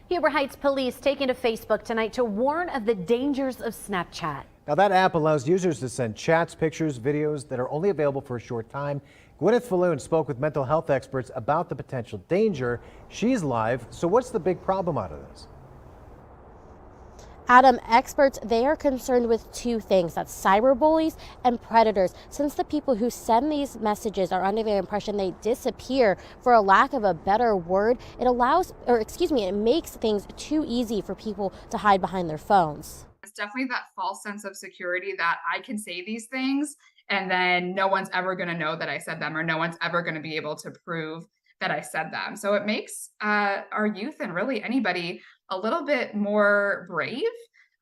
Huber Heights police taking to Facebook tonight to warn of the dangers of Snapchat. Now that app allows users to send chats, pictures, videos that are only available for a short time. Gwyneth Falloon spoke with mental health experts about the potential danger. She's live. So what's the big problem out of this? Adam, experts, they are concerned with two things. That's cyberbullies and predators. Since the people who send these messages are under the impression they disappear, for a lack of a better word, it makes things too easy for people to hide behind their phones. It's definitely that false sense of security that I can say these things and then no one's ever going to know that I said them, or no one's ever going to be able to prove that I said them. So it makes our youth and really anybody a little bit more brave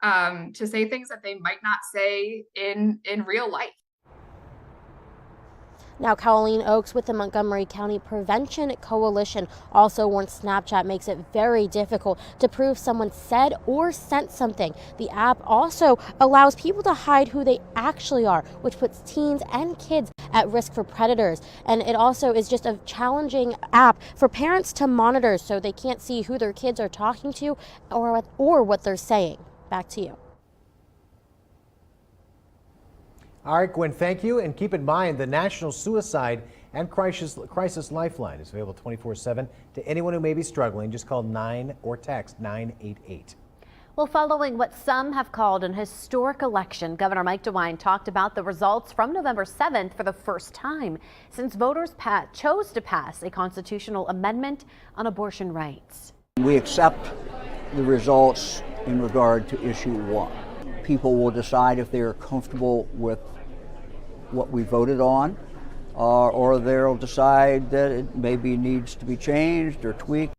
to say things that they might not say in real life. Now, Colleen Oakes with the Montgomery County Prevention Coalition also warns Snapchat makes it very difficult to prove someone said or sent something. The app also allows people to hide who they actually are, which puts teens and kids at risk for predators. And it also is just a challenging app for parents to monitor so they can't see who their kids are talking to or what they're saying. Back to you. All right, Gwen, thank you. And keep in mind, the National Suicide and Crisis Lifeline is available 24/7 to anyone who may be struggling. Just call 9 or text 988. Well, following what some have called an historic election, Governor Mike DeWine talked about the results from November 7th for the first time since voters chose to pass a constitutional amendment on abortion rights. We accept the results in regard to issue 1. People will decide if they're comfortable with what we voted on, or they'll decide that it maybe needs to be changed or tweaked.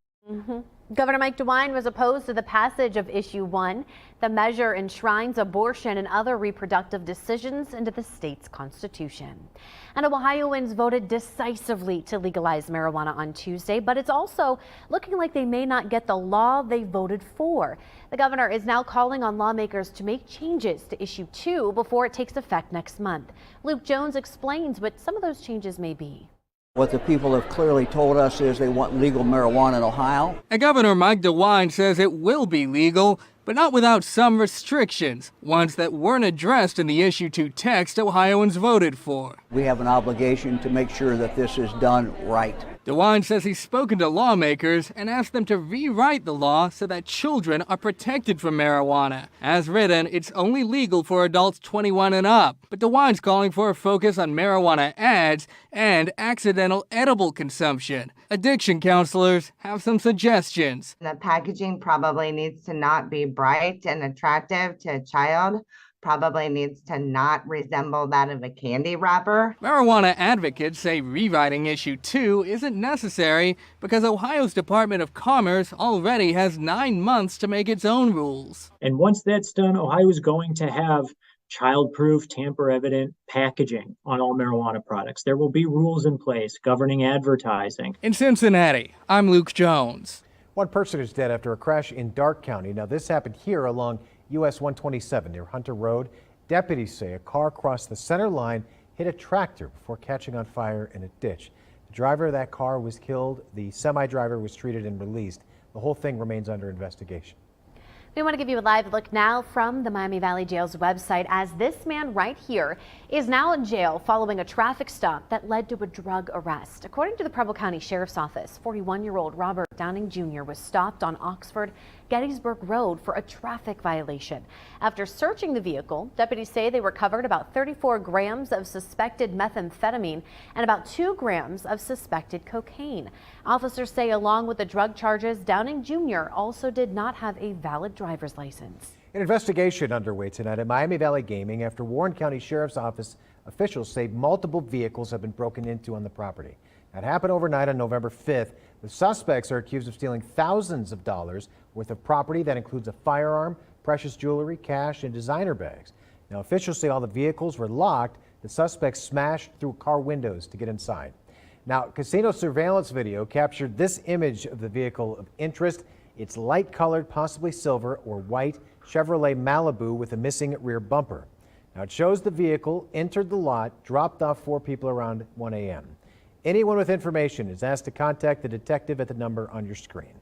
Governor Mike DeWine was opposed to the passage of Issue 1. The measure enshrines abortion and other reproductive decisions into the state's constitution. And Ohioans voted decisively to legalize marijuana on Tuesday, but it's also looking like they may not get the law they voted for. The governor is now calling on lawmakers to make changes to Issue 2 before it takes effect next month. Luke Jones explains what some of those changes may be. What the people have clearly told us is they want legal marijuana in Ohio. And Governor Mike DeWine says it will be legal, but not without some restrictions, ones that weren't addressed in the Issue 2 text Ohioans voted for. We have an obligation to make sure that this is done right. DeWine says he's spoken to lawmakers and asked them to rewrite the law so that children are protected from marijuana. As written, it's only legal for adults 21 and up. But DeWine's calling for a focus on marijuana ads and accidental edible consumption. Addiction counselors have some suggestions. The packaging probably needs to not be bright and attractive to a child. Probably needs to not resemble that of a candy wrapper. Marijuana advocates say rewriting Issue 2 isn't necessary because Ohio's Department of Commerce already has 9 months to make its own rules. And once that's done, Ohio is going to have child-proof, tamper-evident packaging on all marijuana products. There will be rules in place governing advertising. In Cincinnati, I'm Luke Jones. One person is dead after a crash in Darke County. Now this happened here along US 127 near Hunter Road. Deputies say a car crossed the center line, hit a tractor before catching on fire in a ditch. The driver of that car was killed. The semi-driver was treated and released. The whole thing remains under investigation. We want to give you a live look now from the Miami Valley Jail's website, as this man right here is now in jail following a traffic stop that led to a drug arrest. According to the Preble County Sheriff's Office, 41-year-old Robert Downing Jr. was stopped on Oxford Gettysburg Road for a traffic violation. After searching the vehicle, deputies say they recovered about 34 grams of suspected methamphetamine and about 2 grams of suspected cocaine. Officers say along with the drug charges, Downing Jr. also did not have a valid driver's license. An investigation underway tonight at Miami Valley Gaming after Warren County Sheriff's Office officials say multiple vehicles have been broken into on the property. That happened overnight on November 5th. The suspects are accused of stealing thousands of dollars worth of property that includes a firearm, precious jewelry, cash, and designer bags. Now, officials say all the vehicles were locked. The suspects smashed through car windows to get inside. Now, casino surveillance video captured this image of the vehicle of interest. It's light-colored, possibly silver or white Chevrolet Malibu with a missing rear bumper. Now, it shows the vehicle entered the lot, dropped off 4 people around 1 a.m. Anyone with information is asked to contact the detective at the number on your screen.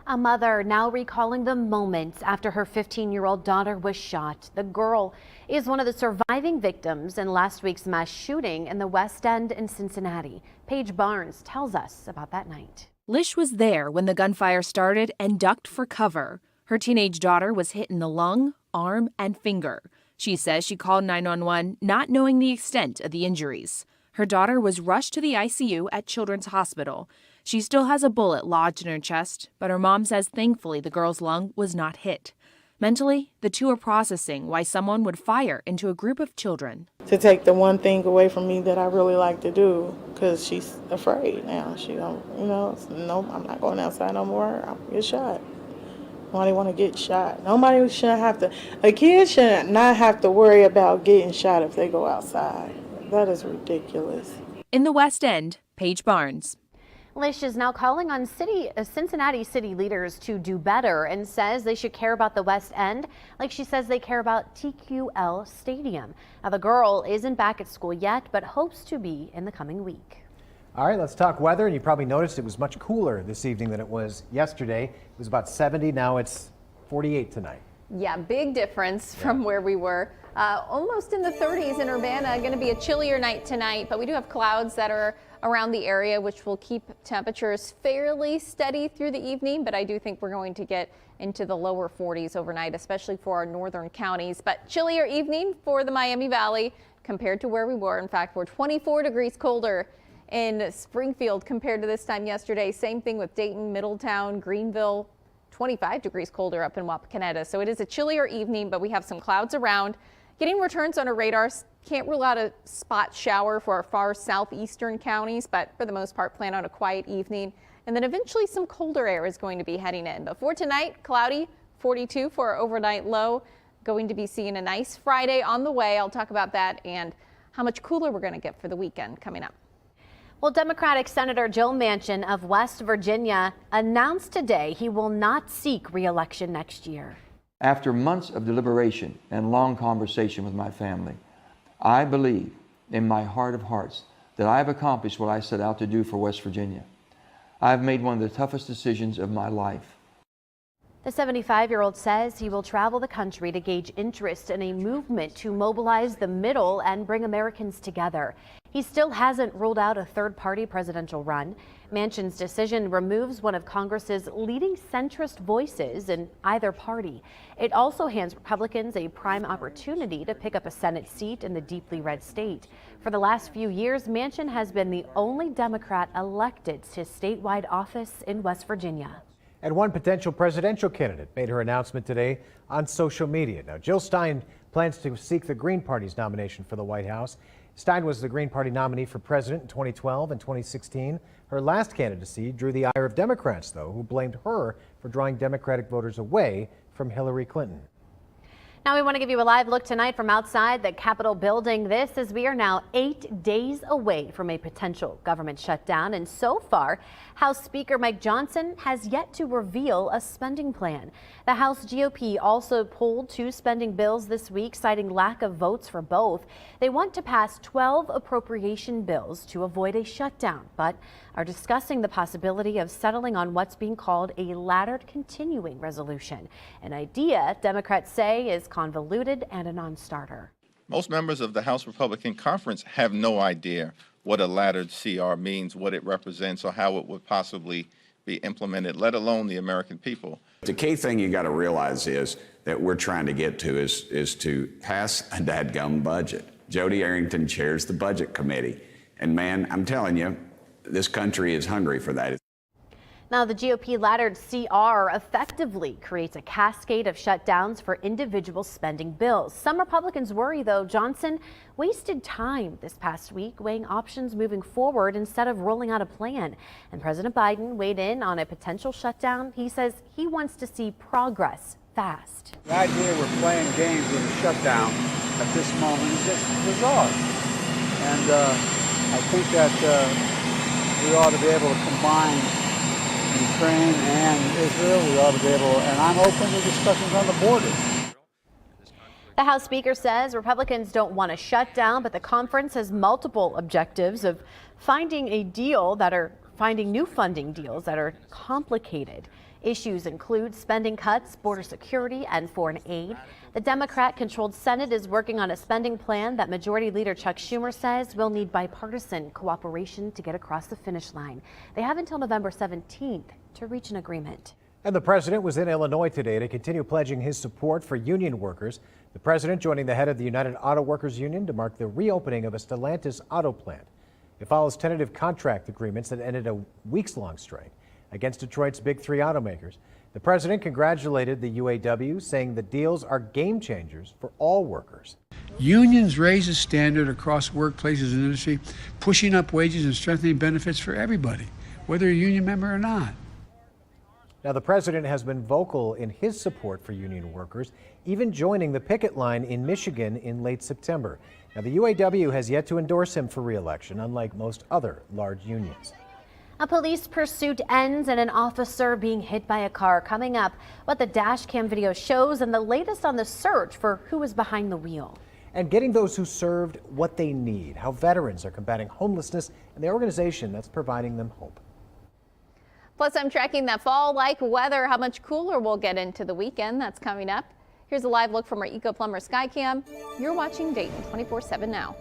A mother now recalling the moments after her 15-year-old daughter was shot. The girl is one of the surviving victims in last week's mass shooting in the West End in Cincinnati. Paige Barnes tells us about that night. Lish was there when the gunfire started and ducked for cover. Her teenage daughter was hit in the lung, arm, and finger. She says she called 911 not knowing the extent of the injuries. Her daughter was rushed to the ICU at Children's Hospital. She still has a bullet lodged in her chest, but her mom says thankfully the girl's lung was not hit. Mentally, the two are processing why someone would fire into a group of children. To take the one thing away from me that I really like to do, because she's afraid now. She don't, no, I'm not going outside no more. I'll get shot. Nobody want to get shot. Nobody should have to, a kid should not have to worry about getting shot if they go outside. That is ridiculous. In the West End, Paige Barnes. Lish is now calling on Cincinnati city leaders to do better and says they should care about the West End like she says they care about TQL Stadium. Now, the girl isn't back at school yet, but hopes to be in the coming week. All right, let's talk weather. And you probably noticed it was much cooler this evening than it was yesterday. It was about 70. Now it's 48 tonight. Yeah, big difference from where we were. Almost in the 30s in Urbana. Going to be a chillier night tonight, but we do have clouds that are around the area, which will keep temperatures fairly steady through the evening. But I do think we're going to get into the lower 40s overnight, especially for our northern counties. But chillier evening for the Miami Valley compared to where we were. In fact, we're 24 degrees colder in Springfield compared to this time yesterday. Same thing with Dayton, Middletown, Greenville. 25 degrees colder up in Wapakoneta. So it is a chillier evening, but we have some clouds around. Getting returns on our radar. Can't rule out a spot shower for our far southeastern counties, but for the most part, plan on a quiet evening. And then eventually some colder air is going to be heading in. But for tonight, cloudy, 42 for our overnight low. Going to be seeing a nice Friday on the way. I'll talk about that and how much cooler we're going to get for the weekend coming up. Well, Democratic Senator Joe Manchin of West Virginia announced today he will not seek re-election next year. After months of deliberation and long conversation with my family, I believe in my heart of hearts that I have accomplished what I set out to do for West Virginia. I have made one of the toughest decisions of my life. The 75-year-old says he will travel the country to gauge interest in a movement to mobilize the middle and bring Americans together. He still hasn't ruled out a third-party presidential run. Manchin's decision removes one of Congress's leading centrist voices in either party. It also hands Republicans a prime opportunity to pick up a Senate seat in the deeply red state. For the last few years, Manchin has been the only Democrat elected to statewide office in West Virginia. And one potential presidential candidate made her announcement today on social media. Now, Jill Stein plans to seek the Green Party's nomination for the White House. Stein was the Green Party nominee for president in 2012 and 2016. Her last candidacy drew the ire of Democrats, though, who blamed her for drawing Democratic voters away from Hillary Clinton. Now we want to give you a live look tonight from outside the Capitol building. This as we are now 8 days away from a potential government shutdown. And so far, House Speaker Mike Johnson has yet to reveal a spending plan. The House GOP also pulled 2 spending bills this week, citing lack of votes for both. They want to pass 12 appropriation bills to avoid a shutdown, but are discussing the possibility of settling on what's being called a laddered continuing resolution, an idea Democrats say is convoluted and a non-starter. Most members of the House Republican Conference have no idea what a laddered CR means, what it represents, or how it would possibly be implemented, let alone the American people. The key thing you got to realize is that we're trying to get to is to pass a dadgum budget. Jody Arrington chairs the Budget Committee. And man, I'm telling you, this country is hungry for that. Now, the GOP laddered CR effectively creates a cascade of shutdowns for individual spending bills. Some Republicans worry, though, Johnson wasted time this past week weighing options moving forward instead of rolling out a plan. And President Biden weighed in on a potential shutdown. He says he wants to see progress fast. The idea we're playing games with a shutdown at this moment is just bizarre. And I think that we ought to be able to combine Ukraine and Israel. We ought to be able, and I'm open to discussions on the border. The House Speaker says Republicans don't want to shut down, but the conference has multiple objectives of finding new funding deals that are complicated. Issues include spending cuts, border security, and foreign aid. The Democrat-controlled Senate is working on a spending plan that Majority Leader Chuck Schumer says will need bipartisan cooperation to get across the finish line. They have until November 17th to reach an agreement. And the president was in Illinois today to continue pledging his support for union workers. The president joining the head of the United Auto Workers Union to mark the reopening of a Stellantis auto plant. It follows tentative contract agreements that ended a weeks-long strike against Detroit's big three automakers. The president congratulated the UAW, saying the deals are game changers for all workers. Unions raise the standard across workplaces and industry, pushing up wages and strengthening benefits for everybody, whether you're a union member or not. Now, the president has been vocal in his support for union workers, even joining the picket line in Michigan in late September. Now, the UAW has yet to endorse him for re-election, unlike most other large unions. A police pursuit ends and an officer being hit by a car. Coming up, what the dash cam video shows and the latest on the search for who is behind the wheel. And getting those who served what they need, how veterans are combating homelessness, and the organization that's providing them hope. Plus, I'm tracking that fall-like weather, how much cooler we'll get into the weekend. That's coming up. Here's a live look from our Eco Plumber Skycam. You're watching Dayton 24/7 now.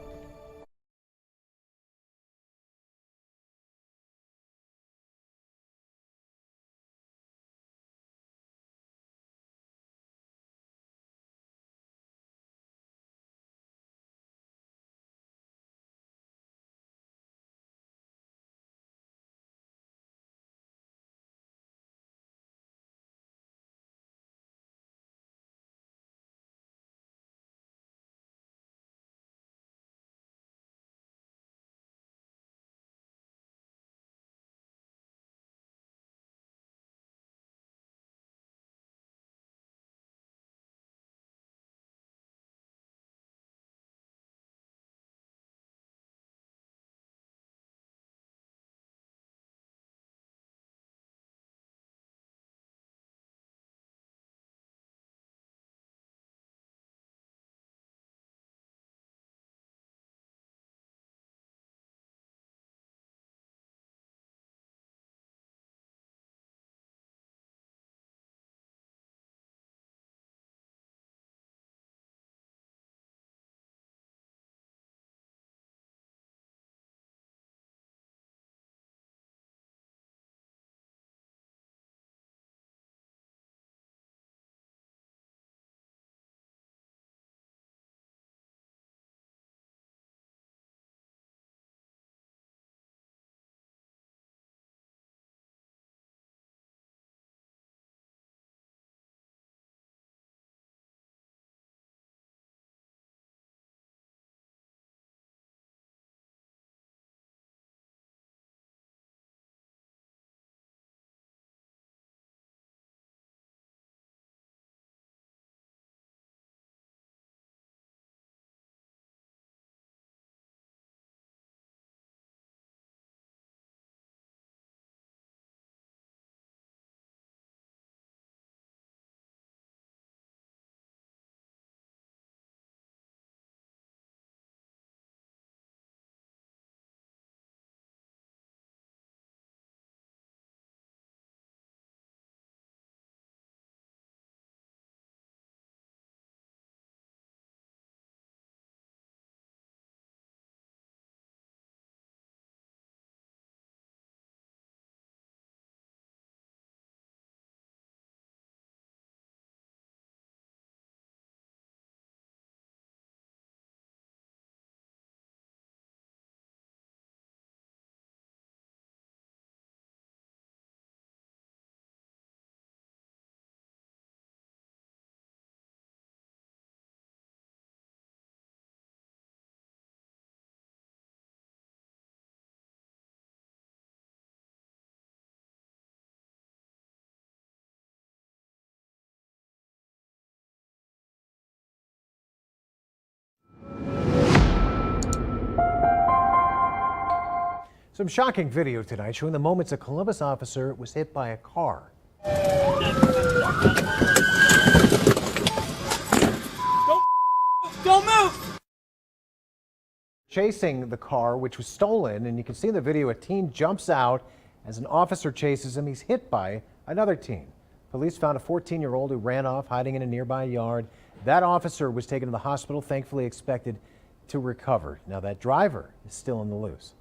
Some shocking video tonight showing the moments a Columbus officer was hit by a car. Don't move! Chasing the car, which was stolen, and you can see in the video a teen jumps out as an officer chases him. He's hit by Another teen. Police found a 14-year-old who ran off hiding in a nearby yard. That officer was taken to the hospital, thankfully expected to recover. Now that driver is still in the loose.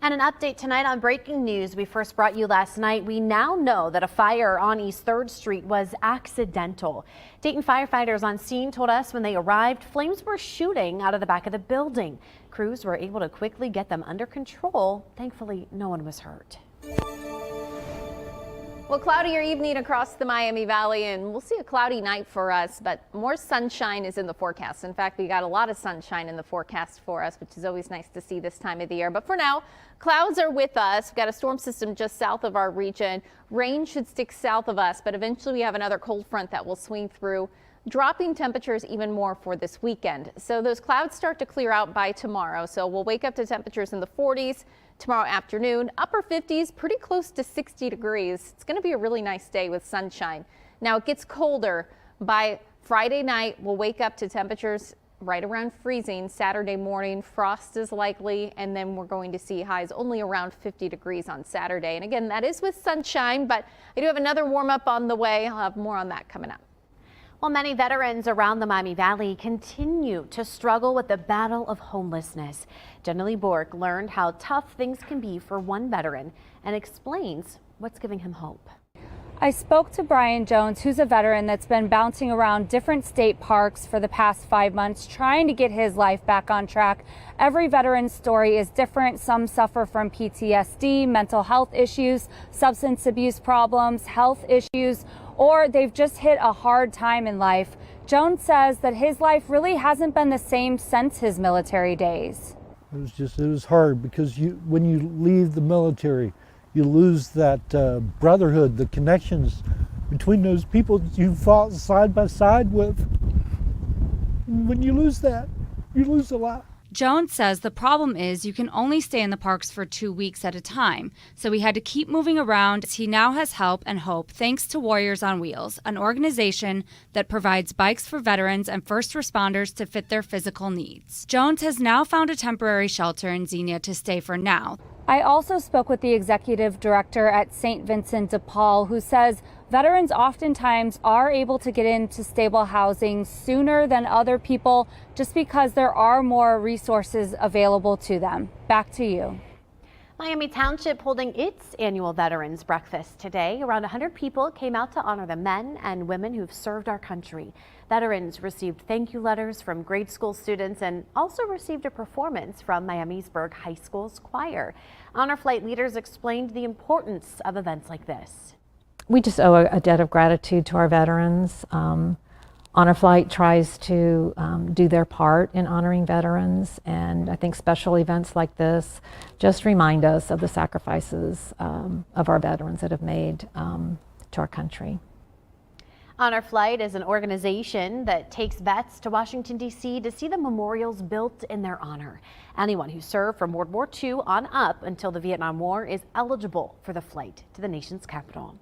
And an update tonight on breaking news we first brought you last night. We now know that a fire on East 3rd Street was accidental. Dayton firefighters on scene told us when they arrived, flames were shooting out of the back of the building. Crews were able to quickly get them under control. Thankfully, no one was hurt. Well, cloudier evening across the Miami Valley, and we'll see a cloudy night for us, but more sunshine is in the forecast. In fact, we got a lot of sunshine in the forecast for us, which is always nice to see this time of the year. But for now, clouds are with us. We've got a storm system just south of our region. Rain should stick south of us, but eventually we have another cold front that will swing through, dropping temperatures even more for this weekend. So those clouds start to clear out by tomorrow. So we'll wake up to temperatures in the 40s. Tomorrow afternoon, upper 50s, pretty close to 60 degrees. It's going to be a really nice day with sunshine. Now it gets colder. By Friday night, we'll wake up to temperatures right around freezing. Saturday morning, frost is likely, and then we're going to see highs only around 50 degrees on Saturday. And again, that is with sunshine, but I do have another warm up on the way. I'll have more on that coming up. While many veterans around the Miami Valley continue to struggle with the battle of homelessness, Jenna Lee Bork learned how tough things can be for one veteran and explains what's giving him hope. I spoke to Brian Jones, who's a veteran that's been bouncing around different state parks for the past 5 months, trying to get his life back on track. Every veteran's story is different. Some suffer from PTSD, mental health issues, substance abuse problems, health issues, or they've just hit a hard time in life. Jones says that his life really hasn't been the same since his military days. It was hard because when you leave the military, you lose that brotherhood, the connections between those people that you fought side by side with. When you lose that, you lose a lot. Jones says the problem is you can only stay in the parks for 2 weeks at a time, so he had to keep moving around. He now has help and hope thanks to Warriors on Wheels, an organization that provides bikes for veterans and first responders to fit their physical needs. Jones has now found a temporary shelter in Xenia to stay for now. I also spoke with the executive director at St. Vincent de Paul, who says veterans oftentimes are able to get into stable housing sooner than other people just because there are more resources available to them. Back to you. Miami Township holding its annual Veterans Breakfast today. Around 100 people came out to honor the men and women who've served our country. Veterans received thank you letters from grade school students and also received a performance from Miamisburg High School's choir. Honor Flight leaders explained the importance of events like this. We just owe a debt of gratitude to our veterans. Honor Flight tries to do their part in honoring veterans, and I think special events like this just remind us of the sacrifices of our veterans that have made to our country. Honor Flight is an organization that takes vets to Washington, D.C. to see the memorials built in their honor. Anyone who served from World War II on up until the Vietnam War is eligible for the flight to the nation's capital.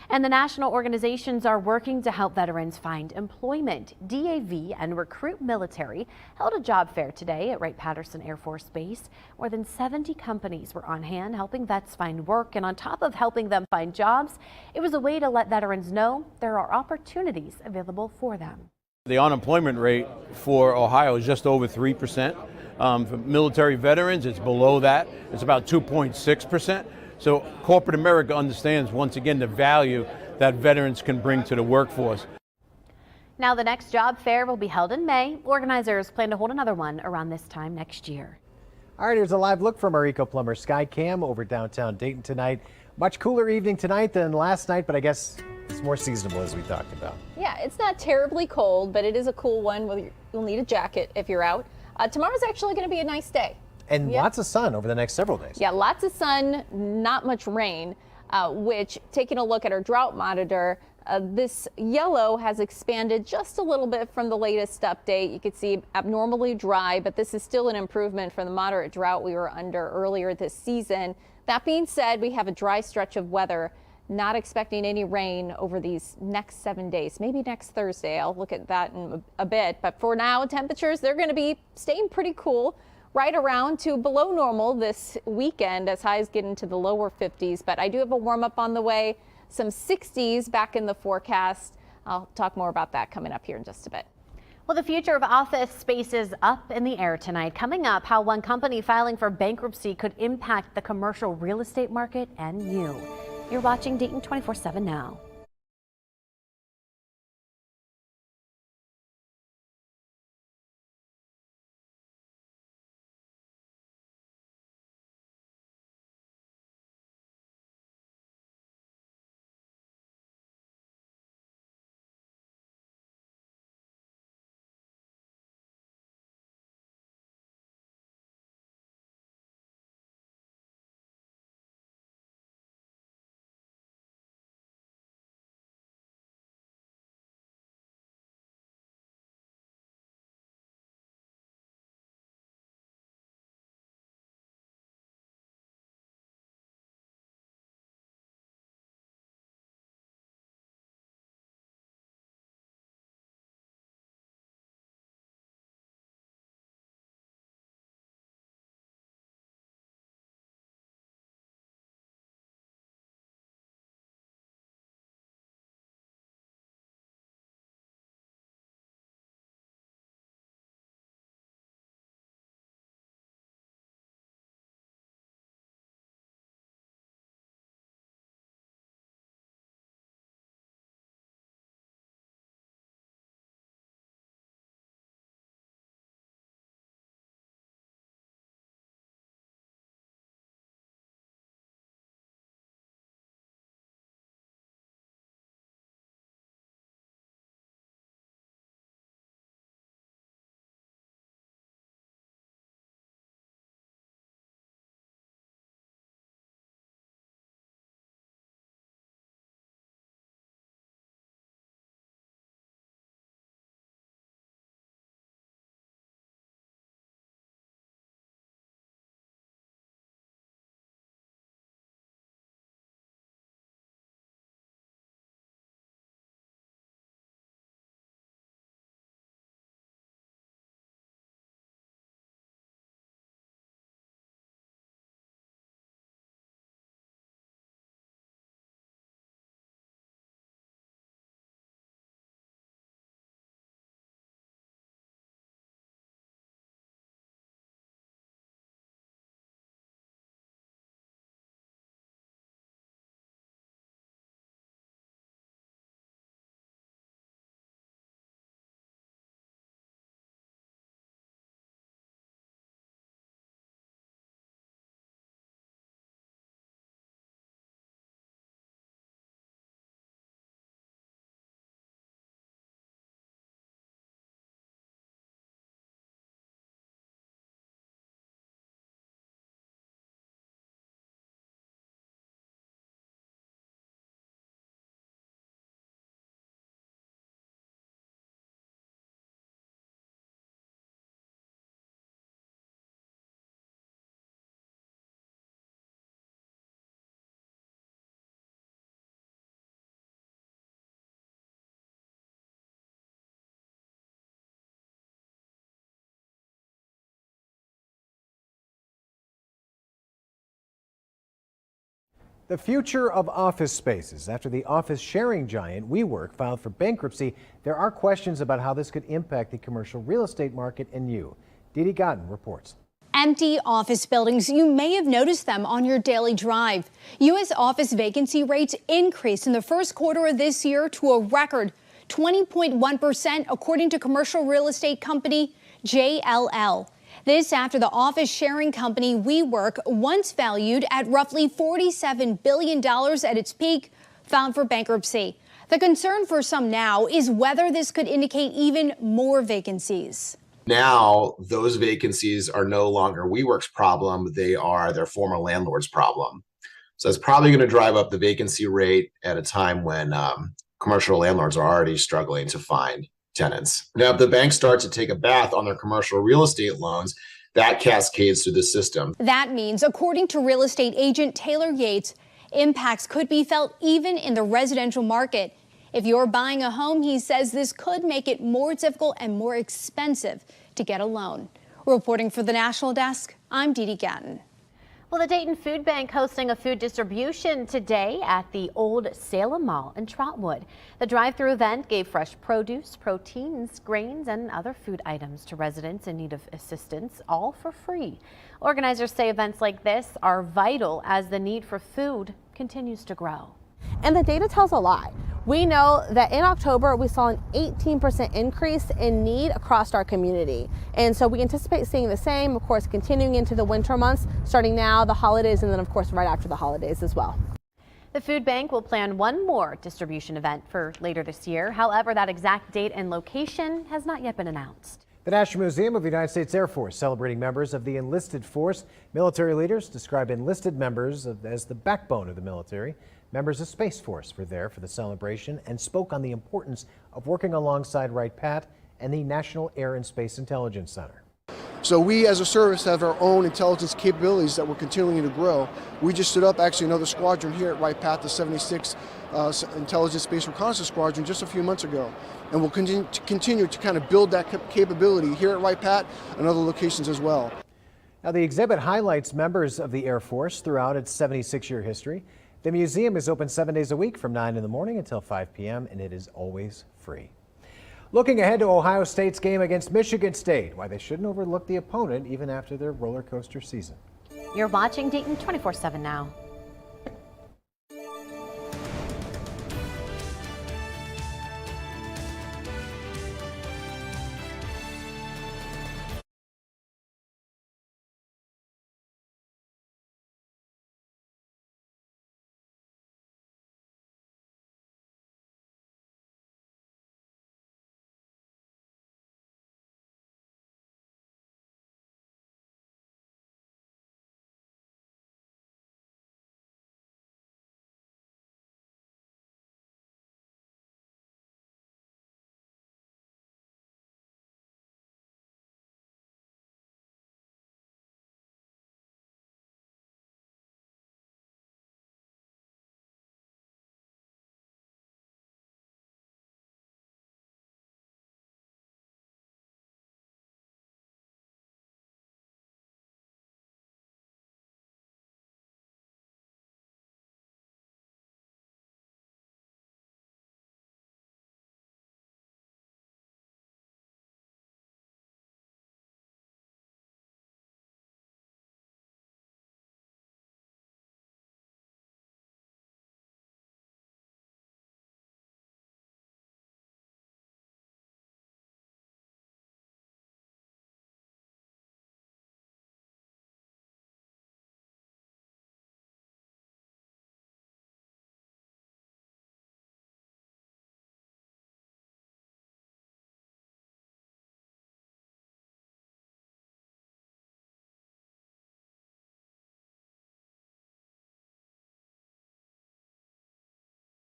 And the national organizations are working to help veterans find employment. DAV and Recruit Military held a job fair today at Wright-Patterson Air Force Base. More than 70 companies were on hand helping vets find work, and on top of helping them find jobs, it was a way to let veterans know there are opportunities available for them. The unemployment rate for Ohio is just over 3%. For military veterans, it's below that. It's about 2.6%. So corporate America understands once again the value that veterans can bring to the workforce. Now the next job fair will be held in May. Organizers plan to hold another one around this time next year. All right, here's a live look from our Eco Plumber Sky Cam over downtown Dayton tonight. Much cooler evening tonight than last night, but I guess it's more seasonable as we talked about. Yeah, it's not terribly cold, but it is a cool one. You'll need a jacket if you're out. Tomorrow's actually going to be a nice day. And lots of sun over the next several days. Yeah, lots of sun, not much rain, which, taking a look at our drought monitor, this yellow has expanded just a little bit from the latest update. You can see abnormally dry, but this is still an improvement from the moderate drought we were under earlier this season. That being said, we have a dry stretch of weather. Not expecting any rain over these next 7 days, maybe next Thursday. I'll look at that in a bit. But for now, temperatures, they're going to be staying pretty cool. Right around to below normal this weekend as highs get into the lower 50s. But I do have a warm up on the way. some 60s back in the forecast. I'll talk more about that coming up here in just a bit. Well, the future of office space is up in the air tonight. Coming up, how one company filing for bankruptcy could impact the commercial real estate market and you. You're watching Dayton 24/7 now. The future of office spaces. After the office sharing giant WeWork filed for bankruptcy, there are questions about how this could impact the commercial real estate market and you. Didi Gotten reports. Empty office buildings. You may have noticed them on your daily drive. U.S. office vacancy rates increased in the first quarter of this year to a record 20.1%, according to commercial real estate company JLL. This after the office sharing company WeWork, once valued at roughly $47 billion at its peak, filed for bankruptcy. The concern for some now is whether this could indicate even more vacancies. Now, those vacancies are no longer WeWork's problem, they are their former landlord's problem. So it's probably going to drive up the vacancy rate at a time when commercial landlords are already struggling to find tenants. Now, if the banks start to take a bath on their commercial real estate loans, that cascades through the system. That means, according to real estate agent Taylor Yates, impacts could be felt even in the residential market. If you're buying a home, he says this could make it more difficult and more expensive to get a loan. Reporting for the National Desk, I'm Didi Gatton. Well, the Dayton Food Bank hosting a food distribution today at the Old Salem Mall in Trotwood. The drive-through event gave fresh produce, proteins, grains, and other food items to residents in need of assistance, all for free. Organizers say events like this are vital as the need for food continues to grow. And the data tells a lot. We know that in October, we saw an 18% increase in need across our community. And so we anticipate seeing the same, of course, continuing into the winter months, starting now, the holidays, and then, of course, right after the holidays as well. The food bank will plan one more distribution event for later this year. However, that exact date and location has not yet been announced. The National Museum of the United States Air Force celebrating members of the enlisted force. Military leaders describe enlisted members as the backbone of the military. Members of Space Force were there for the celebration and spoke on the importance of working alongside Wright-Patt and the National Air and Space Intelligence Center. So we as a service have our own intelligence capabilities that we're continuing to grow. We just stood up actually another squadron here at Wright-Patt, the 76 Intelligence Space Reconnaissance Squadron, just a few months ago. And we'll continue to kind of build that capability here at Wright-Patt and other locations as well. Now, the exhibit highlights members of the Air Force throughout its 76-year history. The museum is open 7 days a week from 9 in the morning until 5 p.m. and it is always free. Looking ahead to Ohio State's game against Michigan State, why they shouldn't overlook the opponent even after their roller coaster season. You're watching Dayton 24/7 now.